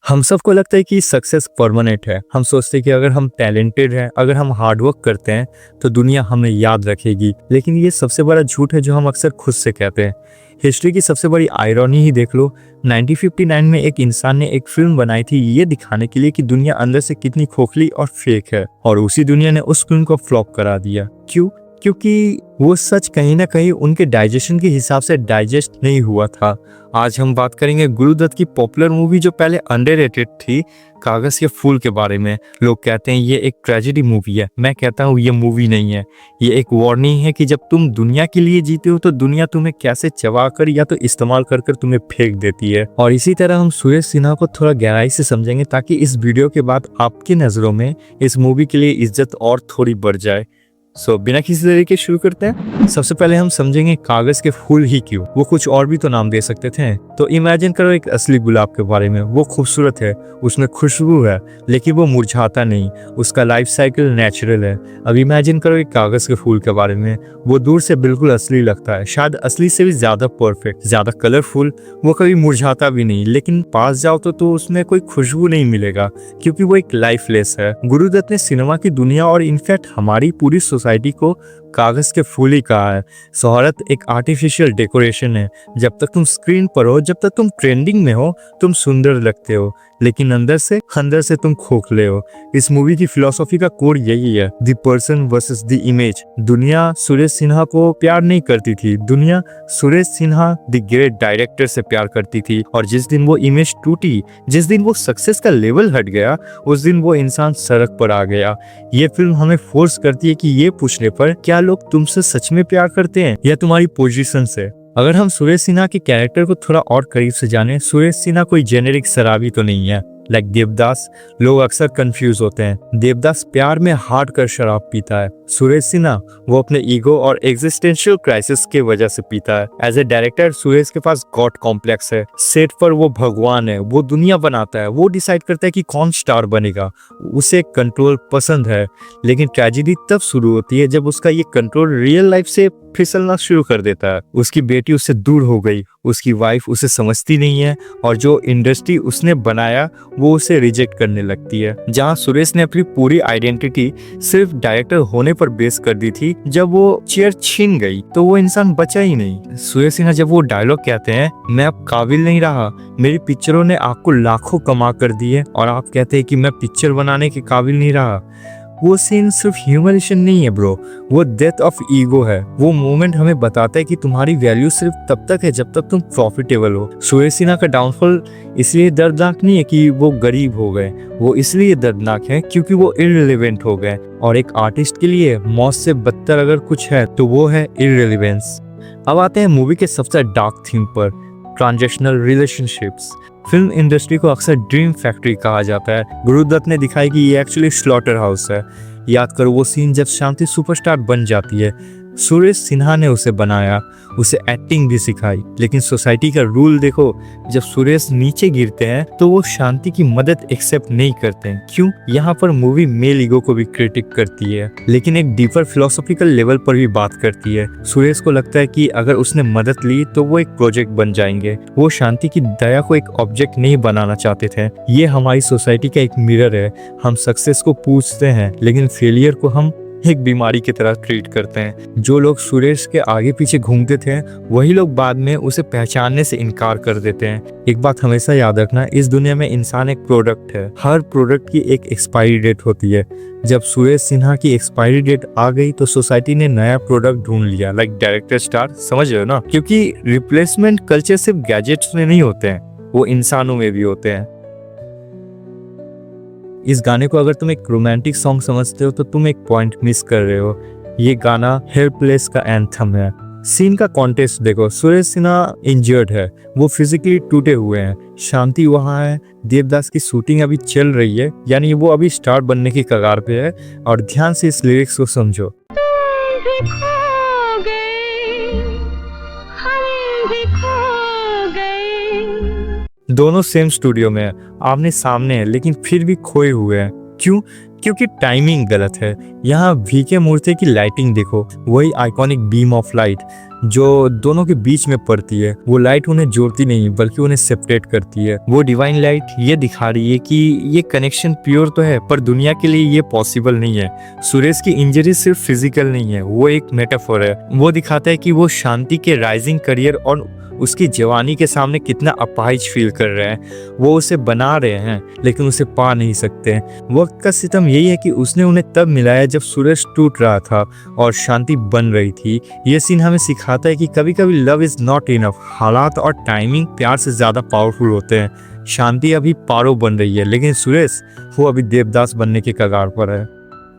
हम सबको लगता है कि सक्सेस परमानेंट है। हम सोचते हैं कि अगर हम टैलेंटेड हैं, अगर हम हार्ड वर्क करते हैं तो दुनिया हमें याद रखेगी। लेकिन ये सबसे बड़ा झूठ है जो हम अक्सर खुद से कहते हैं। हिस्ट्री की सबसे बड़ी आयरनी ही देख लो। 1959 में एक इंसान ने एक फिल्म बनाई थी ये दिखाने के लिए कि दुनिया अंदर से कितनी खोखली और फेक है, और उसी दुनिया ने उस फिल्म को फ्लॉप करा दिया। क्यों? क्योंकि वो सच कहीं ना कहीं उनके डाइजेशन के हिसाब से डाइजेस्ट नहीं हुआ था। आज हम बात करेंगे गुरुदत्त की पॉपुलर मूवी जो पहले अंडररेटेड थी, कागज के फूल के बारे में। लोग कहते हैं ये एक ट्रेजेडी मूवी है, मैं कहता हूँ ये मूवी नहीं है, ये एक वार्निंग है कि जब तुम दुनिया के लिए जीते हो तो दुनिया तुम्हें कैसे चबा कर या तो इस्तेमाल कर कर तुम्हें फेंक देती है। और इसी तरह हम सुरेश सिन्हा को थोड़ा गहराई से समझेंगे ताकि इस वीडियो के बाद आपकी नजरों में इस मूवी के लिए इज्जत और थोड़ी बढ़ जाए। बिना किसी तरीके शुरू करते हैं। सबसे पहले हम समझेंगे कागज के फूल ही क्यों। वो कुछ और भी तो नाम दे सकते थे। तो इमेजिन करो एक असली गुलाब के बारे में। वो खूबसूरत है, उसमें खुशबू है, लेकिन वो मुरझाता नहीं, उसका लाइफ साइकिल नेचुरल है। अब इमेजिन करो एक कागज के फूल के बारे में। वो दूर से बिल्कुल असली लगता है, शायद असली से भी ज्यादा परफेक्ट, ज्यादा कलरफुल। वो कभी मुरझाता भी नहीं, लेकिन पास जाओ तो उसमें कोई खुशबू नहीं मिलेगा क्योंकि वो एक लाइफलेस है। गुरुदत्त ने सिनेमा की दुनिया और इनफैक्ट हमारी पूरी सोसाइटी को कागज के फूल ही कहा है। शोहरत एक आर्टिफिशियल डेकोरेशन है। जब तक तुम स्क्रीन पर हो, जब तक तुम ट्रेंडिंग में हो, तुम सुंदर लगते हो, लेकिन अंदर से तुम खोखले हो। इस मूवी की फिलॉसफी का कोर यही है, the person versus the image. दुनिया सुरेश सिन्हा को प्यार नहीं करती थी, दुनिया Suresh Sinha the great director से प्यार करती थी। और जिस दिन वो इमेज टूटी, जिस दिन वो सक्सेस का लेवल हट गया, उस दिन वो इंसान सड़क पर आ गया। ये फिल्म हमें फोर्स करती है कि ये पूछने पर क्या लोग तुमसे सच में प्यार करते हैं या तुम्हारी पोजीशन से। अगर हम सुरेश सिन्हा के कैरेक्टर को थोड़ा और करीब से जाने, सुरेश सिन्हा कोई जेनेरिक शराबी तो नहीं है लाइक देवदास। लोग अक्सर कंफ्यूज होते हैं। देवदास प्यार में हार्ड कर शराब पीता है, सुरेश सिन्हा वो अपने ईगो और एग्जिस्टेंशियल क्राइसिस के वजह से पीता है। एज ए डायरेक्टर सुरेश के पास गॉड कॉम्प्लेक्स है। सेट पर वो भगवान है, वो दुनिया बनाता है, वो डिसाइड करता है कि कौन स्टार बनेगा, उसे कंट्रोल पसंद है। लेकिन ट्रेजेडी तब शुरू होती है जब उसका ये कंट्रोल रियल लाइफ से फिसलना शुरू कर देता है। उसकी बेटी उससे दूर हो गई, उसकी वाइफ उसे समझती नहीं है, और जो इंडस्ट्री उसने बनाया वो उसे रिजेक्ट करने लगती है। जहां सुरेश ने अपनी पूरी आइडेंटिटी सिर्फ डायरेक्टर होने पर बेस कर दी थी, जब वो चेयर छीन गई तो वो इंसान बचा ही नहीं। सुरेश सिन्हा जब वो डायलॉग कहते हैं, मैं अब काबिल नहीं रहा, मेरी पिक्चरों ने आपको लाखों कमा कर दिए और आप कहते हैं कि मैं पिक्चर बनाने के काबिल नहीं रहा, वो सीन सिर्फ ह्यूमैनिशन नहीं है ब्रो, वो डेथ ऑफ ईगो है। वो मोमेंट हमें बताता है कि तुम्हारी वैल्यू सिर्फ तब तक है जब तक तुम प्रॉफिटेबल हो। सुरेश सिन्हा का डाउनफॉल इसलिए दर्दनाक नहीं है कि वो गरीब हो गए, वो इसलिए दर्दनाक है क्योंकि वो इररिलेवेंट हो गए। और एक आर्टिस्ट के लिए मौत से बदतर अगर कुछ है तो वो है इररिलेवेंस। अब आते हैं मूवी के सबसे डार्क थीम पर, ट्रांजेक्शनल रिलेशनशिप्स। फिल्म इंडस्ट्री को अक्सर ड्रीम फैक्ट्री कहा जाता है। गुरुदत्त ने दिखाया कि ये एक्चुअली स्लॉटर हाउस है। याद करो वो सीन जब शांति सुपरस्टार बन जाती है, सुरेश सिन्हा ने उसे बनाया, उसे एक्टिंग भी सिखाई। लेकिन सोसाइटी का रूल देखो, जब सुरेश नीचे गिरते हैं तो वो शांति की मदद एक्सेप्ट नहीं करते हैं। क्यों? यहाँ पर मूवी मेल ईगो को भी क्रिटिक करती है, लेकिन एक डीपर फिलोसॉफिकल लेवल पर भी बात करती है। सुरेश को लगता है कि अगर उसने मदद ली तो वो एक प्रोजेक्ट बन जाएंगे। वो शांति की दया को एक ऑब्जेक्ट नहीं बनाना चाहते थे। ये हमारी सोसाइटी का एक मिरर है। हम सक्सेस को पूछते हैं, लेकिन फेलियर को हम एक बीमारी की तरह ट्रीट करते हैं। जो लोग सुरेश के आगे पीछे घूमते थे, वही लोग बाद में उसे पहचानने से इनकार कर देते हैं। एक बात हमेशा याद रखना, इस दुनिया में इंसान एक प्रोडक्ट है। हर प्रोडक्ट की एक एक्सपायरी डेट होती है। जब सुरेश सिन्हा की एक्सपायरी डेट आ गई तो सोसाइटी ने नया प्रोडक्ट ढूंढ लिया, लाइक डायरेक्टर स्टार। समझ रहे हो ना? क्योंकि रिप्लेसमेंट कल्चर सिर्फ गैजेट्स में नहीं होते हैं, वो इंसानों में भी होते हैं। इस गाने को अगर तुम एक रोमांटिक सॉन्ग समझते हो तो तुम एक पॉइंट मिस कर रहे हो। ये गाना हेल्पलेस का एंथम है। सीन का कॉन्टेक्स्ट देखो, सुरेश सिन्हा इंजर्ड है, वो फिजिकली टूटे हुए हैं। शांति वहाँ है, देवदास की शूटिंग अभी चल रही है, यानी वो अभी स्टार बनने की कगार पे है। और ध्यान से इस लिरिक्स को समझो। दोनों सेम स्टूडियो में है, आमने सामने है, लेकिन फिर भी खोए हुए हैं। क्यों? क्योंकि टाइमिंग गलत है। यहाँ वीके मूर्ति की लाइटिंग देखो, वही आइकॉनिक बीम ऑफ लाइट जो दोनों के बीच में पड़ती है, वो लाइट उन्हें जोड़ती नहीं बल्कि उन्हें सेपरेट करती है। वो डिवाइन लाइट ये दिखा रही है कि ये कनेक्शन प्योर तो है पर दुनिया के लिए ये पॉसिबल नहीं है। सुरेश की इंजरी सिर्फ फिजिकल नहीं है, वो एक मेटाफोर है। वो दिखाता है कि वो शांति के राइजिंग करियर और उसकी जवानी के सामने कितना अपाहिज फील कर रहे हैं। वो उसे बना रहे हैं लेकिन उसे पा नहीं सकते। वक्त का सितम यही है कि उसने उन्हें तब मिलाया जब सूरज टूट रहा था और शांति बन रही थी। ये सीन हमें सिखाता है कि कभी कभी लव इज नॉट इनफ। हालात और टाइमिंग प्यार से ज्यादा पावरफुल होते हैं। शांति अभी पारो बन रही है लेकिन सुरेश वो अभी देवदास बनने के कगार पर है।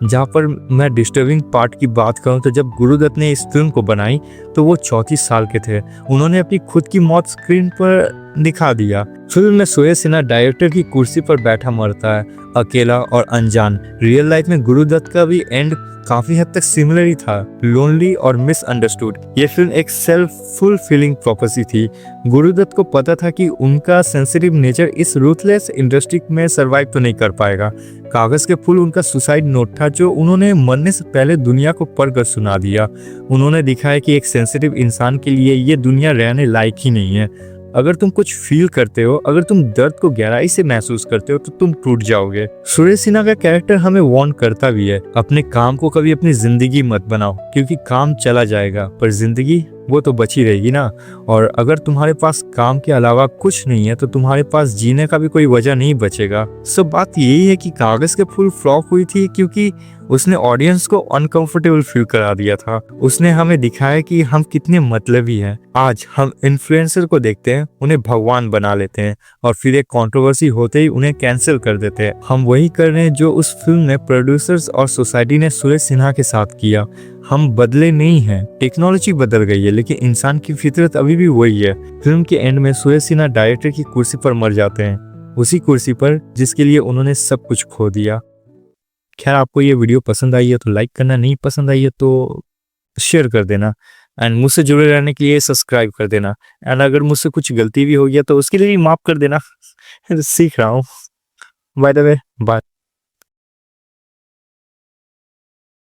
जहाँ पर मैं डिस्टर्बिंग पार्ट की बात करूँ तो जब गुरुदत्त ने इस फिल्म को बनाई तो वो 34 साल के थे। उन्होंने अपनी खुद की मौत स्क्रीन पर दिखा दिया। फिल्म में सुरेश सिन्हा डायरेक्टर की कुर्सी पर बैठा मरता है, अकेला और अनजान। रियल लाइफ में गुरुदत्त का भी एंड काफी हद तक सिमिलर ही था, लोनली और मिसअंडरस्टूड। ये फिल्म एक सेल्फ फुलफिलिंग प्रोफेसी थी। गुरुदत्त को पता था कि उनका सेंसिटिव नेचर इस रूथलेस इंडस्ट्री में सरवाइव तो नहीं कर पाएगा। कागज के फूल उनका सुसाइड नोट था जो उन्होंने मरने से पहले दुनिया को पढ़कर सुना दिया। उन्होंने दिखाया कि एक सेंसिटिव इंसान के लिए ये दुनिया रहने लायक ही नहीं है। अगर तुम कुछ फील करते हो, अगर तुम दर्द को गहराई से महसूस करते हो तो तुम टूट जाओगे। सुरेश सिन्हा का कैरेक्टर हमें वार्न करता भी है, अपने काम को कभी अपनी जिंदगी मत बनाओ क्योंकि काम चला जाएगा पर जिंदगी वो तो बची रहेगी ना। और अगर तुम्हारे पास काम के अलावा कुछ नहीं है तो तुम्हारे पास जीने का भी कोई वजह नहीं बचेगा। सब बात यही है कि कागज के फूल फ्लॉप हुई थी क्योंकि उसने ऑडियंस को अनकंफर्टेबल फील करा दिया था। उसने हमें दिखाया कि हम कितने मतलबी हैं। आज हम इन्फ्लुएंसर को देखते हैं, उन्हें भगवान बना लेते हैं और फिर एक कंट्रोवर्सी होते ही उन्हें कैंसिल कर देते हैं। हम वही कर रहे हैं जो उस फिल्म ने प्रोड्यूसर्स और सोसाइटी ने सुरेश सिन्हा के साथ किया। हम बदले नहीं हैं, टेक्नोलॉजी बदल गई है लेकिन इंसान की फितरत अभी भी वही है। फिल्म के एंड में सुरेश सिन्हा डायरेक्टर की कुर्सी पर मर जाते हैं, उसी कुर्सी पर जिसके लिए उन्होंने सब कुछ खो दिया। खैर, आपको ये वीडियो पसंद आई है तो लाइक करना, नहीं पसंद आई है तो शेयर कर देना एंड मुझसे जुड़े रहने के लिए सब्सक्राइब कर देना। एंड अगर मुझसे कुछ गलती भी हो गया तो उसके लिए भी माफ कर देना। सीख रहा हूँ। By the way, bye.